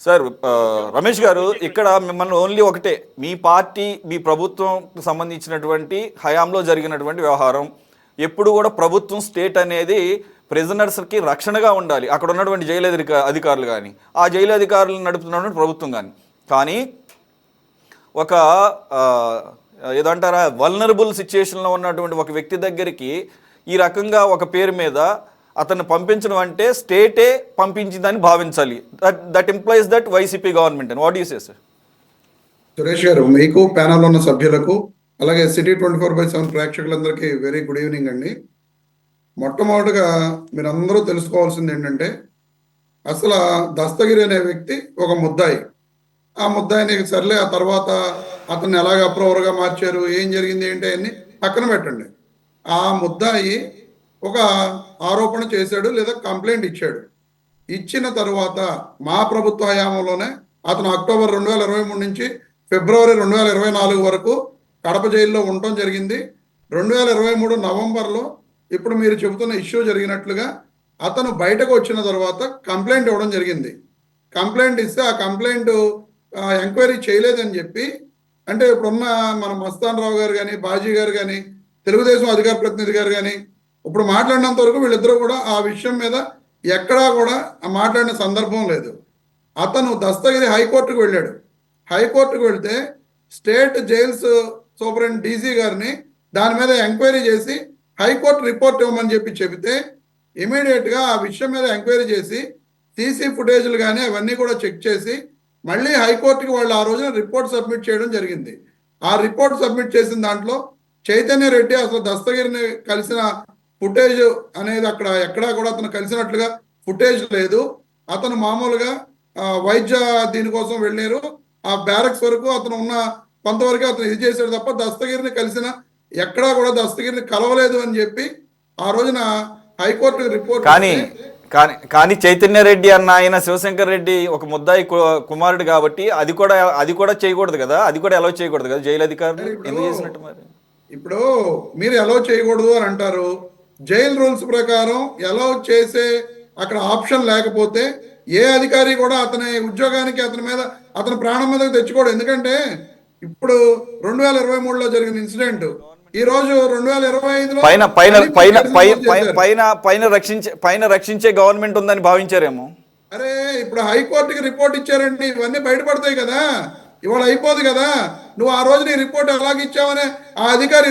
Sir Ramesh గారు ఇక్కడ మిమ్మల్ని ఓన్లీ ఒకటే, మీ పార్టీ మీ ప్రభుత్వం సంబంధించినటువంటి హయాంలో జరిగినటువంటి వ్యవహారం ఎప్పుడు కూడా ప్రభుత్వం స్టేట్ అనేది ప్రిజనర్స్కి రక్షణగా ఉండాలి, అక్కడ ఉన్నటువంటి జైలు అధికారులు కానీ ఆ జైలు అధికారులు నడుపుతున్నటువంటి ప్రభుత్వం కానీ ఒక ఏదంటారా వల్నరబుల్ సిచ్యుయేషన్లో ఉన్నటువంటి ఒక వ్యక్తి దగ్గరికి ఈ రకంగా ఒక పేరు మీద అతన్ని పంపించడం అంటే స్టేటే పంపించిందని భావించాలి. That implies that YCP government అని. What you say sir? Suresh garu, మీకు ప్యానల్ ఉన్న సభ్యులకు అలాగే సిటీ 24/7 ప్రేక్షకులందరికీ వెరీ గుడ్ ఈవినింగ్ అండి. మొట్టమొదటిగా మీరు అందరూ తెలుసుకోవాల్సింది ఏంటంటే, అసలు దస్తగిరి అనే వ్యక్తి ఒక ముద్దాయి. ఆ ముద్దాయిని సర్లే, ఆ తర్వాత అతన్ని ఎలాగ అప్రూవర్గా మార్చారు, ఏం జరిగింది ఏంటి అన్ని పక్కన పెట్టండి. ఆ ముద్దాయి ఒక ఆరోపణ చేశాడు లేదా కంప్లైంట్ ఇచ్చాడు. ఇచ్చిన తర్వాత మా ప్రభుత్వ హయాంలోనే అతను అక్టోబర్ 2023 నుంచి ఫిబ్రవరి 2024 వరకు కడప జైల్లో ఉండటం జరిగింది. 2023 నవంబర్లో ఇప్పుడు మీరు చెబుతున్న ఇష్యూ జరిగినట్లుగా అతను బయటకు వచ్చిన తర్వాత కంప్లైంట్ ఇవ్వడం జరిగింది. కంప్లైంట్ ఇస్తే ఆ కంప్లైంట్ ఎంక్వైరీ చేయలేదని చెప్పి, అంటే ఇప్పుడున్న మన మస్తాన్ రావు గారు కానీ బాజీ గారు కానీ తెలుగుదేశం అధికార ప్రతినిధి గారు కానీ ఇప్పుడు మాట్లాడినంత వరకు వీళ్ళిద్దరూ కూడా ఆ విషయం మీద ఎక్కడా కూడా మాట్లాడిన సందర్భం లేదు. అతను దస్తగిరి హైకోర్టుకు వెళ్ళాడు. హైకోర్టుకు వెళ్తే స్టేట్ జైల్స్ సూపరింటెండెంట్ డీసీ గారిని దాని మీద ఎంక్వైరీ చేసి హైకోర్టు రిపోర్ట్ ఇవ్వమని చెబితే ఇమీడియట్గా ఆ విషయం మీద ఎంక్వైరీ చేసి సీసీ ఫుటేజ్లు కానీ అవన్నీ కూడా చెక్ చేసి మళ్ళీ హైకోర్టుకి వాళ్ళు ఆ రోజున రిపోర్ట్ సబ్మిట్ చేయడం జరిగింది. ఆ రిపోర్ట్ సబ్మిట్ చేసిన దాంట్లో చైతన్య రెడ్డి అసలు దస్తగిరిని కలిసిన ఫుటేజ్ అనేది అక్కడ ఎక్కడా కూడా అతను కలిసినట్లుగా ఫుటేజ్ లేదు. అతను మామూలుగా వైద్య దీనికోసం వెళ్ళారు. ఆ బ్యారక్స్ వరకు అతను ఉన్న కొంతవరకు అతను ఇది చేశాడు తప్ప దస్తగిరిని కలిసిన ఎక్కడా కూడా దస్తగిరిని కలవలేదు అని చెప్పి ఆ రోజున హైకోర్టు రిపోర్ట్. కానీ చైతన్య రెడ్డి అన్న ఆయన శివశంకర్ రెడ్డి ఒక ముద్దాయి కుమారుడు కాబట్టి అది కూడా చేయకూడదు కదా, అది కూడా అలౌ చేయకూడదు కదా జైలు అధికారులు ఎందుకు చేసినట్టు? మరి ఇప్పుడు మీరు అలౌ చేయకూడదు అని అంటారు. జైలు రూల్స్ ప్రకారం అలౌ చేసే అక్కడ ఆప్షన్ లేకపోతే ఏ అధికారి కూడా అతని ఉద్యోగానికి అతని మీద అతని ప్రాణం మీదకి తెచ్చుకోడు. ఎందుకంటే ఇప్పుడు 2023లో జరిగిన ఇన్సిడెంట్ ఈ రోజు 2025లో పైన రక్షించే గవర్నమెంట్ ఉందని భావించారేమో. అరే ఇప్పుడు హైకోర్టుకి రిపోర్ట్ ఇచ్చారండి, ఇవన్నీ బయటపడతాయి కదా, ఇవాళ అయిపోదు కదా. నువ్వు ఆ రోజు నీ రిపోర్ట్ ఎలాగిచ్చావనే ఆ అధికారి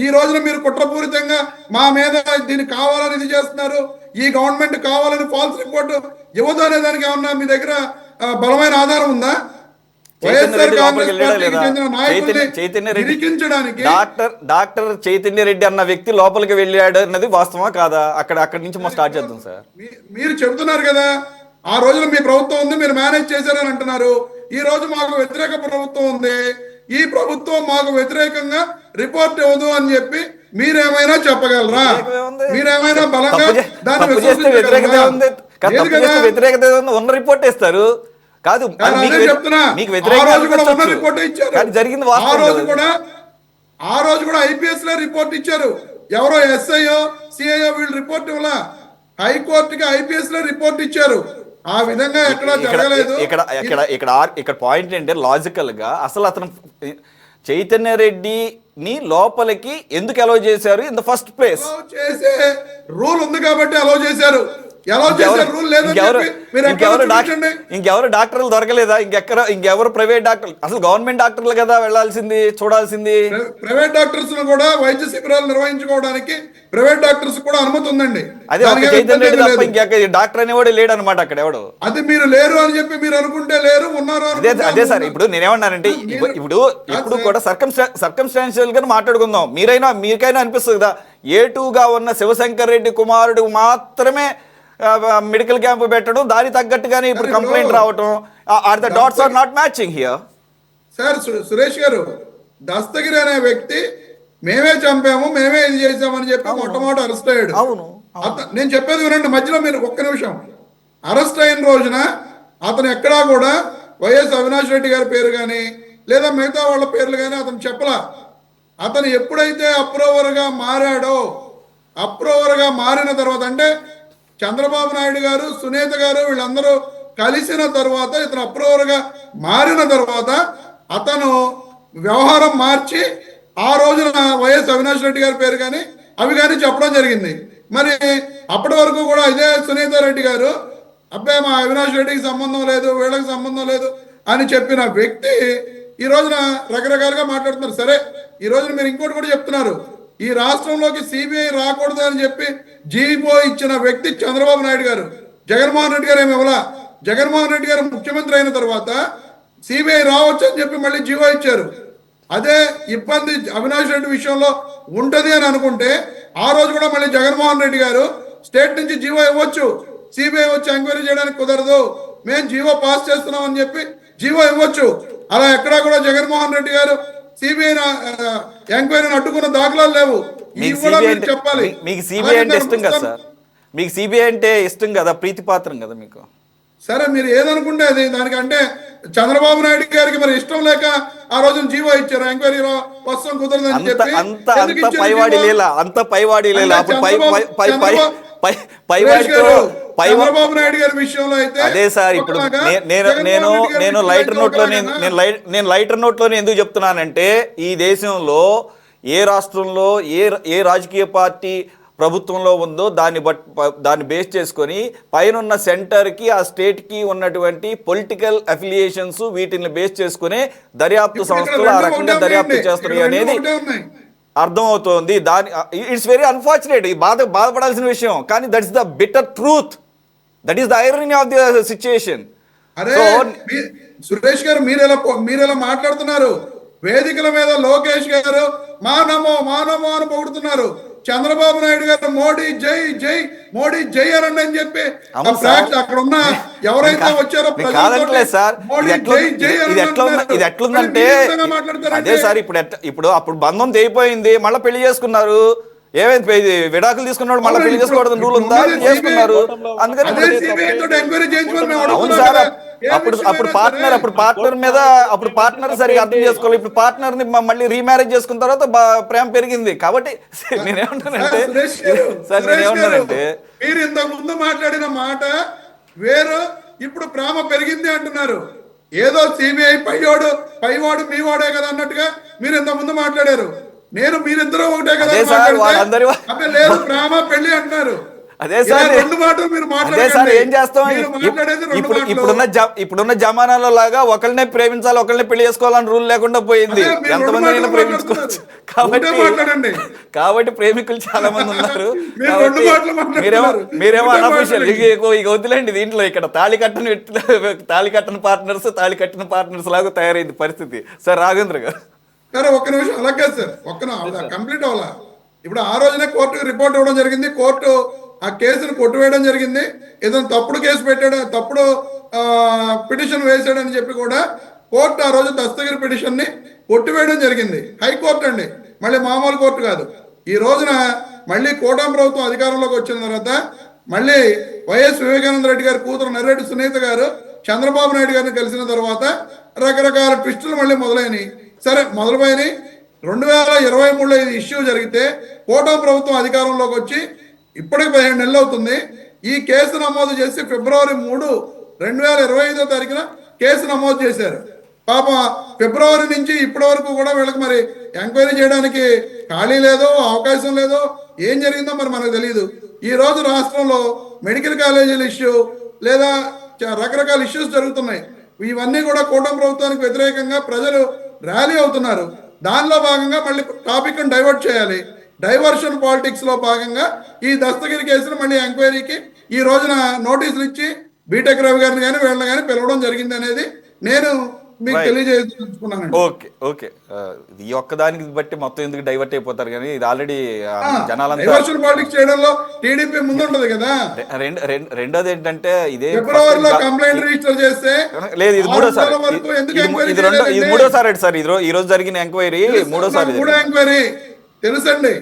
ఈ రోజున మీరు కుట్రపూరితంగా మా మీద దీన్ని కావాలని ఇది చేస్తున్నారు, ఈ గవర్నమెంట్ కావాలని ఫాల్స్ రిపోర్ట్ ఇవ్వదు అనే దానికి ఏమన్నా మీ దగ్గర బలమైన ఆధారం ఉందా? డాక్టర్ చైతన్య రెడ్డి అన్న వ్యక్తి లోపలికి వెళ్ళాడు అన్నది వాస్తవా కాదా? అక్కడి నుంచి మనం స్టార్ట్ చేద్దాం సార్. మీరు చెబుతున్నారు కదా ఆ రోజున మీ ప్రభుత్వం ఉంది, మీరు మేనేజ్ చేశారని అంటున్నారు. ఈ రోజు మాకు వ్యతిరేక ప్రభుత్వం ఉంది, ఈ ప్రభుత్వం మాకు వ్యతిరేకంగా రిపోర్ట్ ఇవ్వదు అని చెప్పి మీరేమైనా చెప్పగలరా? మీరేమైనా బలంగా దాన్ని వ్యతిరేకత ఉన్న రిపోర్ట్ ఇస్తారు కాదు, మీకు జరిగింది. ఆ రోజు కూడా ఐపీఎస్ లో రిపోర్ట్ ఇచ్చారు. ఎవరో ఎస్ఐఓ సిఐఓ వీళ్ళు రిపోర్ట్ ఇవ్వాల, హైకోర్టుకి ఐపీఎస్ లో రిపోర్ట్ ఇచ్చారు. ఆ విధంగా ఎక్కడ జరగలేదు. ఇక్కడ పాయింట్ ఏంటంటే లాజికల్ గా అసలు అతను చైతన్య రెడ్డిని లోపలికి ఎందుకు అలౌ చేశారు ఇన్ ద ఫస్ట్ ప్లేస్? చేసే రూల్ ఉంది కాబట్టి అలౌ చేశారు. ఇంకెవరు డాక్టర్లు దొరకలేదా? ఇంకెవరు ప్రైవేట్ డాక్టర్లు? అసలు గవర్నమెంట్ డాక్టర్లు కదా వెళ్ళాల్సింది, చూడాల్సింది. ప్రైవేట్ డాక్టర్స్ కూడా వైద్య శిబిరాలు నిర్వహించుకోవడానికి ప్రైవేట్ డాక్టర్స్ కూడా అనుమతి ఉందండి. అదే చైతన్య రెడ్డి తప్ప ఇంకెక్కడ డాక్టర్ అనేవాడు లేడు అనమాట అక్కడ. ఎవడు అది మీరు లేరు అని చెప్పి మీరు అనుకుంటే లేరు, ఉన్నారు. అదే సార్, ఇప్పుడు నేనేమన్నానంటే ఇప్పుడు కూడా సర్కమ్స్టాన్షియల్ గా మాట్లాడుకుందాం. మీకైనా అనిపిస్తుంది కదా, A2గా ఉన్న శివశంకర్ రెడ్డి కుమారుడు మాత్రమే మెడికల్ క్యాంప్ పెట్టడం, దాని తగ్గట్టుగానే ఇప్పుడు కంప్లైంట్ రావటం, are the dots are not matching here. Sir Suresh garu, Dastagiri అనే వ్యక్తి మేమే చంపాము, మేమే ఇది చేసామని చెప్పి మొట్టమొదటి అరెస్ట్ అయ్యాడు. అవును, నేను చెప్పేది వినండి, మధ్యలో మీరు ఒక్క నిమిషం. అరెస్ట్ అయిన రోజున అతను ఎక్కడా కూడా వైఎస్ అవినాష్ రెడ్డి గారి పేరు కానీ లేదా మిగతా వాళ్ళ పేర్లు కానీ అతను చెప్పలా. అతను ఎప్పుడైతే అప్రూవర్గా మారాడో, అప్రూవర్గా మారిన తర్వాత అంటే చంద్రబాబు నాయుడు గారు, సునీత గారు వీళ్ళందరూ కలిసిన తర్వాత ఇతను అప్రూవర్గా మారిన తర్వాత అతను వ్యవహారం మార్చి ఆ రోజున వైఎస్ అవినాష్ రెడ్డి గారి పేరు కానీ అవి కానీ చెప్పడం జరిగింది. మరి అప్పటి వరకు కూడా ఇదే సునీత రెడ్డి గారు అబ్బాయి మా అవినాష్ రెడ్డికి సంబంధం లేదు, వీళ్ళకి సంబంధం లేదు అని చెప్పిన వ్యక్తి ఈ రోజున రకరకాలుగా మాట్లాడుతున్నారు. సరే, ఈ రోజున మీరు ఇంకోటి కూడా చెప్తున్నారు, ఈ రాష్ట్రంలోకి సిబిఐ రాకూడదు అని చెప్పి జీవో ఇచ్చిన వ్యక్తి చంద్రబాబు నాయుడు గారు. జగన్మోహన్ రెడ్డి గారు ఏమి ఇవ్వాల. జగన్మోహన్ రెడ్డి గారు ముఖ్యమంత్రి అయిన తర్వాత సిబిఐ రావచ్చు అని చెప్పి మళ్ళీ జీవో ఇచ్చారు. అదే ఇబ్బంది అవినాష్ రెడ్డి విషయంలో ఉంటది అని అనుకుంటే ఆ రోజు కూడా మళ్ళీ జగన్మోహన్ రెడ్డి గారు స్టేట్ నుంచి జీవో ఇవ్వచ్చు, సిబిఐ వచ్చి ఎంక్వైరీ చేయడానికి కుదరదు, మేము జీవో పాస్ చేస్తున్నాం అని చెప్పి జీవో ఇవ్వచ్చు. అలా ఎక్కడా కూడా జగన్మోహన్ రెడ్డి గారు సిబిఐ ఎంక్వైరీని అడ్డుకున్న దాఖలాలు లేవు. ఇవి కూడా మీరు చెప్పాలి. మీకు సిబిఐ అంటే ఇష్టం కదా సార్, మీకు సిబిఐ అంటే ఇష్టం కదా, ప్రీతిపాత్రం కదా మీకు. సరే, మీరు ఏదనుకుంటే అది. దానికంటే చంద్రబాబు నాయుడు గారికి మరి ఇష్టం లేక ఆ రోజున జీవో ఇచ్చారు, ఎంక్వైరీ వస్తాం కుదరదని చెప్పి. అంత పైవాడి లేలా, అంత పైవాడి లేలా. చంద్రబాబు నాయుడు గారి విషయంలో అయితే అదే సార్. ఇప్పుడు నేను లైటర్ నోట్లోనే ఎందుకు చెప్తున్నానంటే, ఈ దేశంలో ఏ రాష్ట్రంలో ఏ రాజకీయ పార్టీ ప్రభుత్వంలో ఉందో దాన్ని బేస్ చేసుకొని పైన సెంటర్కి ఆ స్టేట్కి ఉన్నటువంటి పొలిటికల్ అఫిలియేషన్స్ వీటిని బేస్ చేసుకుని దర్యాప్తు సంస్థలు ఆ రకంగా దర్యాప్తు చేస్తున్నాయి అనేది అర్థమవుతోంది. ఇట్స్ వెరీ అన్ఫార్చునేట్, బాధపడాల్సిన విషయం, కానీ that is the bitter truth, that is the irony of the situation. అరే సురేష్ గారు, మీరెలా మాట్లాడుతున్నారు? వేదికల మీద లోకేష్ గారు మానమో అని పొగుడుతున్నారు. చంద్రబాబు నాయుడు గారు మోడీ జై జై, మోడీ జై అనండి అని చెప్పి అక్కడ ఉన్న ఎవరైతే వచ్చారో ఇది ఎట్లుందంటే, అదే సార్ ఇప్పుడు అప్పుడు బంధం తెగిపోయింది, మళ్ళీ పెళ్లి చేసుకున్నారు. ఏమైంది, విడాకులు తీసుకున్నాడు మళ్ళీ పెళ్లి చేసుకోవడం రూల్ ఉందా? చేసుకున్నారు. అందుకని అవును సార్, అప్పుడు పార్ట్నర్ సరిగా అర్థం చేసుకోవాలి. ఇప్పుడు పార్ట్నర్ ని మళ్ళీ రీమ్యారేజ్ చేసుకున్న తర్వాత ప్రేమ పెరిగింది. కాబట్టి నేనేమంటానంటే మీరు ఇంతకు ముందు మాట్లాడిన మాట వేరు, ఇప్పుడు ప్రేమ పెరిగింది అంటున్నారు. ఏదో సిబిఐ పైవాడు మీవాడే కదా అన్నట్టుగా మీరు ఇంతకు ముందు మాట్లాడారు. మీరిద్దరూ ఒకటే కదా లేదు ప్రేమ పెళ్లి అంటున్నారు. అదే సార్, ఏం చేస్తాం, ఇప్పుడున్న జమానాలో లాగా ఒకరినే ప్రేమించాలి, ఒకరినే పెళ్లి చేసుకోవాలని రూల్ లేకుండా పోయింది. ఎంతమంది అయినా ప్రేమించుకోవచ్చు. కాబట్టి ప్రేమికులు చాలా మంది ఉన్నారు. మీరేమో అనఫిషియల్ ఇక వద్దులేండి. దీంట్లో ఇక్కడ తాళి కట్టని పార్ట్నర్స్ లాగా తయారైంది పరిస్థితి. సార్ రాఘవేంద్ర గారు, సరే ఒక్క నిమిషం. అలాగే సార్, కంప్లీట్ అవ్వాలా. ఇప్పుడు ఆ రోజునే కోర్టుకి రిపోర్ట్ ఇవ్వడం జరిగింది. కోర్టు ఆ కేసును కొట్టివేయడం జరిగింది. ఏదైనా తప్పుడు కేసు పెట్టాడు, తప్పుడు పిటిషన్ వేసాడని చెప్పి కూడా కోర్టు ఆ రోజు దస్తగిరి పిటిషన్ ని కొట్టివేయడం జరిగింది. హైకోర్టు అండి, మళ్ళీ మామూలు కోర్టు కాదు. ఈ రోజున మళ్ళీ కూటమి ప్రభుత్వం అధికారంలోకి వచ్చిన తర్వాత మళ్ళీ వైఎస్ వివేకానంద రెడ్డి గారి కూతురు నర్రెడ్డి సునీత గారు చంద్రబాబు నాయుడు గారిని కలిసిన తర్వాత రకరకాల ట్విస్టులు మళ్ళీ మొదలైనవి. సరే, మొదలుపోయినాయి. 2023లో ఇది ఇష్యూ జరిగితే కూటమి ప్రభుత్వం అధికారంలోకి వచ్చి ఇప్పటికి 15 నెలలు అవుతుంది. ఈ కేసు నమోదు చేసి ఫిబ్రవరి 3, 2025 కేసు నమోదు చేశారు. పాపం ఫిబ్రవరి నుంచి ఇప్పటి వరకు కూడా వీళ్ళకి మరి ఎంక్వైరీ చేయడానికి ఖాళీ లేదో, అవకాశం లేదో, ఏం జరిగిందో మరి మనకు తెలియదు. ఈ రోజు రాష్ట్రంలో మెడికల్ కాలేజీల ఇష్యూ లేదా రకరకాల ఇష్యూస్ జరుగుతున్నాయి. ఇవన్నీ కూడా కూటమి ప్రభుత్వానికి వ్యతిరేకంగా ప్రజలు ర్యాలీ అవుతున్నారు. దానిలో భాగంగా మళ్ళీ టాపిక్ డైవర్ట్ చేయాలి. డైవర్షన్ పాలిటిక్స్ లో భాగంగా ఈ దస్తగిరి కేసును మళ్ళీ ఎంక్వైరీకి ఈ రోజున నోటీసులు ఇచ్చి బీటెక్ రవి గారిని కానీ వీళ్ళని కానీ పిలవడం జరిగింది అనేది నేను మీకు తెలియజేసుకున్నాను. ఓకే, ఈ ఒక్కదానికి బట్టి మొత్తం ఎందుకు డైవర్ట్ అయిపోతారు, కానీ ఇది ఆల్రెడీ జనాలంతా డైవర్షన్ పాలిటిక్స్ చేయడంలో టీడీపీ ముందు ఉంటది కదా. రెండోది ఏంటంటే ఇదే ఫిబ్రవరిలో కంప్లైంట్ రిజిస్టర్ చేస్తే లేదు, ఇది మూడోసారి సార్. ఈ రోజు జరిగిన ఎంక్వైరీ మూడోసారి ఎంక్వైరీ తెలుసండి.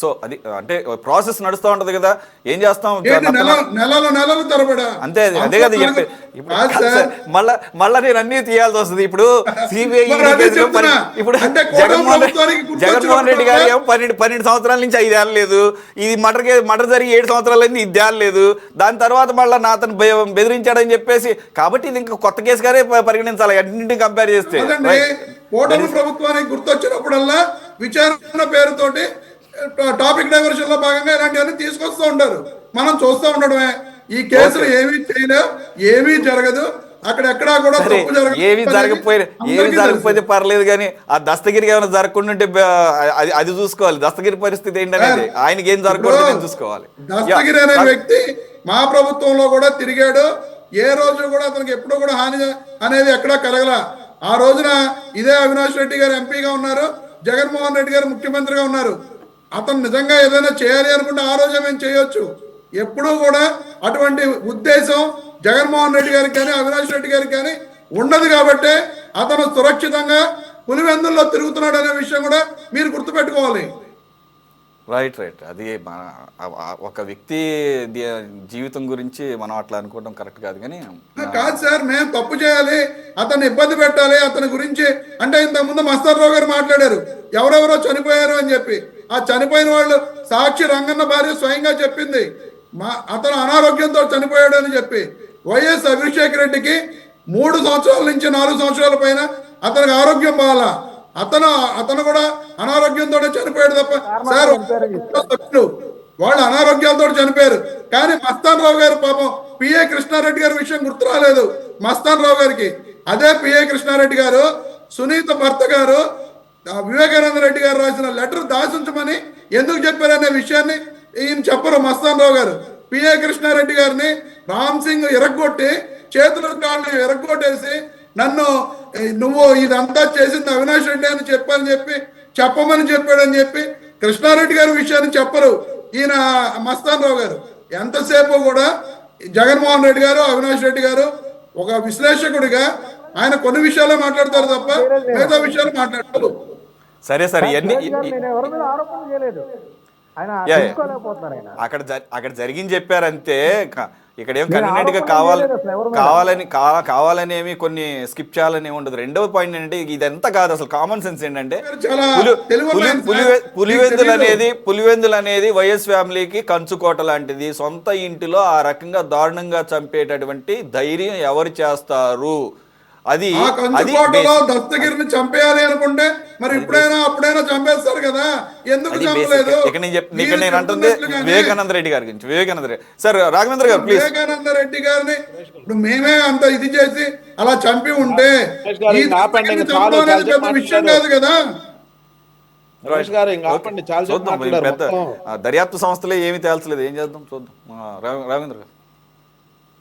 సో అది అంటే ప్రాసెస్ నడుస్తూ ఉంటది కదా, ఏం చేస్తాం ఏంటి నెలలు తరబడా అంతే. అదే కదా చెప్పే. ఇప్పుడు మళ్ళా నేను అన్ని తీయాల్సి వస్తుంది. ఇప్పుడు సిబిఐ ఇప్పుడు జగన్మోహన్ రెడ్డి గారు ఏమో 12 సంవత్సరాల నుంచి 5 ఏళ్ళు లేదు, ఇది మటర్ జరిగి 7 సంవత్సరాలు అయింది, ఇది ఏళ్ళు లేదు. దాని తర్వాత మళ్ళీ నా అతను బెదిరించాడని చెప్పేసి, కాబట్టి ఇది ఇంకా కొత్త కేసు గారే పరిగణించాలి అన్నింటిని కంపేర్ చేస్తే. కూటమి ప్రభుత్వానికి గుర్తొచ్చినప్పుడల్లా విచారణ పేరుతోటి టాపిక్ డైవర్షన్ లో భాగంగా ఇలాంటివన్నీ తీసుకొస్తూ ఉంటారు. మనం చూస్తూ ఉండడమే. ఈ కేసులు ఏమీ చేయలేవు, ఏమీ జరగదు, అక్కడెక్కడా కూడా ఏమి జరగకపోతే పర్లేదు, కానీ ఆ దస్తగిరికి ఏమైనా జరగకుండా ఉంటే అది చూసుకోవాలి. దస్తగిరి పరిస్థితి ఏంటనేది, ఆయనకి ఏం జరగకూడదు చూసుకోవాలి. దస్తగిరి అనే వ్యక్తి మా ప్రభుత్వంలో కూడా తిరిగాడు. ఏ రోజు కూడా అతనికి ఎప్పుడు కూడా హాని అనేది ఎక్కడా కలగల. ఆ రోజున ఇదే అవినాష్ రెడ్డి గారు ఎంపీగా ఉన్నారు, జగన్మోహన్ రెడ్డి గారు ముఖ్యమంత్రిగా ఉన్నారు. అతను నిజంగా ఏదైనా చేయాలి అనుకుంటే ఆ రోజే మేము చేయొచ్చు. ఎప్పుడూ కూడా అటువంటి ఉద్దేశం జగన్మోహన్ రెడ్డి గారికి కానీ అవినాష్ రెడ్డి గారికి కానీ ఉండదు. కాబట్టి అతను సురక్షితంగా పులివెందుల్లో తిరుగుతున్నాడు అనే విషయం కూడా మీరు గుర్తుపెట్టుకోవాలి. రైట్. అది ఒక వ్యక్తి జీవితం గురించి మనం అట్లా అనుకోవడం కరెక్ట్ కాదు. కానీ కాదు సార్, మేము తప్పు చేయాలి, అతన్ని ఇబ్బంది పెట్టాలి అతని గురించి అంటే, ఇంతకుముందు మస్తానరావు గారు మాట్లాడారు ఎవరెవరో చనిపోయారు అని చెప్పి. ఆ చనిపోయిన వాళ్ళు సాక్షి రంగన్న భార్య స్వయంగా చెప్పింది అతను అనారోగ్యంతో చనిపోయాడు అని చెప్పి. వైఎస్ అభిషేక్ రెడ్డికి 3 సంవత్సరాల నుంచి 4 సంవత్సరాల పైన అతనికి ఆరోగ్యం బాగాల. అతను కూడా అనారోగ్యంతో చనిపోయాడు తప్ప సార్ వాళ్ళు అనారోగ్యాలతో చనిపోయారు. కానీ మస్తాన్ రావు గారు పాపం పిఏ కృష్ణారెడ్డి గారి విషయం గుర్తు రాలేదు మస్తాన్ రావు గారికి. అదే పిఏ కృష్ణారెడ్డి గారు సునీత భర్త గారు వివేకానంద రెడ్డి గారు రాసిన లెటర్ దాచించమని ఎందుకు చెప్పారనే విషయాన్ని ఈయన చెప్పరు మస్తాన్ రావు గారు. పిఏ కృష్ణారెడ్డి గారిని రామ్ సింగ్ ఎరగొట్టి చేతులు కాళ్ళు ఎరగొట్టేసి నువ్వు ఇదంతా చేసింది అవినాష్ రెడ్డి అని చెప్పమని చెప్పాడని చెప్పి కృష్ణారెడ్డి గారి విషయాన్ని చెప్పరు ఈయన మస్తాన్ రావు గారు. ఎంతసేపు కూడా జగన్మోహన్ రెడ్డి గారు అవినాష్ రెడ్డి గారు ఒక విశ్లేషకుడిగా ఆయన కొన్ని విషయాలే మాట్లాడతారు తప్ప మిగతా విషయాలు మాట్లాడతారు. సరే ఇవన్నీ అక్కడ జరిగింది చెప్పారంతే. ఇక్కడ ఏం కన్వీనియంట్ గా కావాలని ఏమి కొన్ని స్కిప్ చేయాలని ఉండదు. రెండవ పాయింట్ ఏంటంటే ఇదంతా కాదు, అసలు కామన్ సెన్స్ ఏంటంటే పులివెందులు అనేది వైఎస్ ఫ్యామిలీకి కంచుకోట లాంటిది. సొంత ఇంటిలో ఆ రకంగా దారుణంగా చంపేటటువంటి ధైర్యం ఎవరు చేస్తారు? అది దస్తగిరిని చంపేయాలి అనుకుంటే మరి అప్పుడైనా చంపేస్తారు కదా, ఎందుకు చంపలేదు? ఇక్కడ నేను అంటుంది వివేకానంద రెడ్డి గారి గురించి. వివేకానంద రెడ్డి సార్, రాఘవేంద్ర గారు ప్లీజ్. వివేకానంద రెడ్డి గారిని ఇప్పుడు మేమే అంత ఇది చేసి అలా చంపి ఉంటే పెద్ద విషయం కాదు కదా. పెద్ద దర్యాప్తు సంస్థలే ఏమి తేల్చలేదు, ఏం చేద్దాం చూద్దాం. రాఘవేంద్ర గారు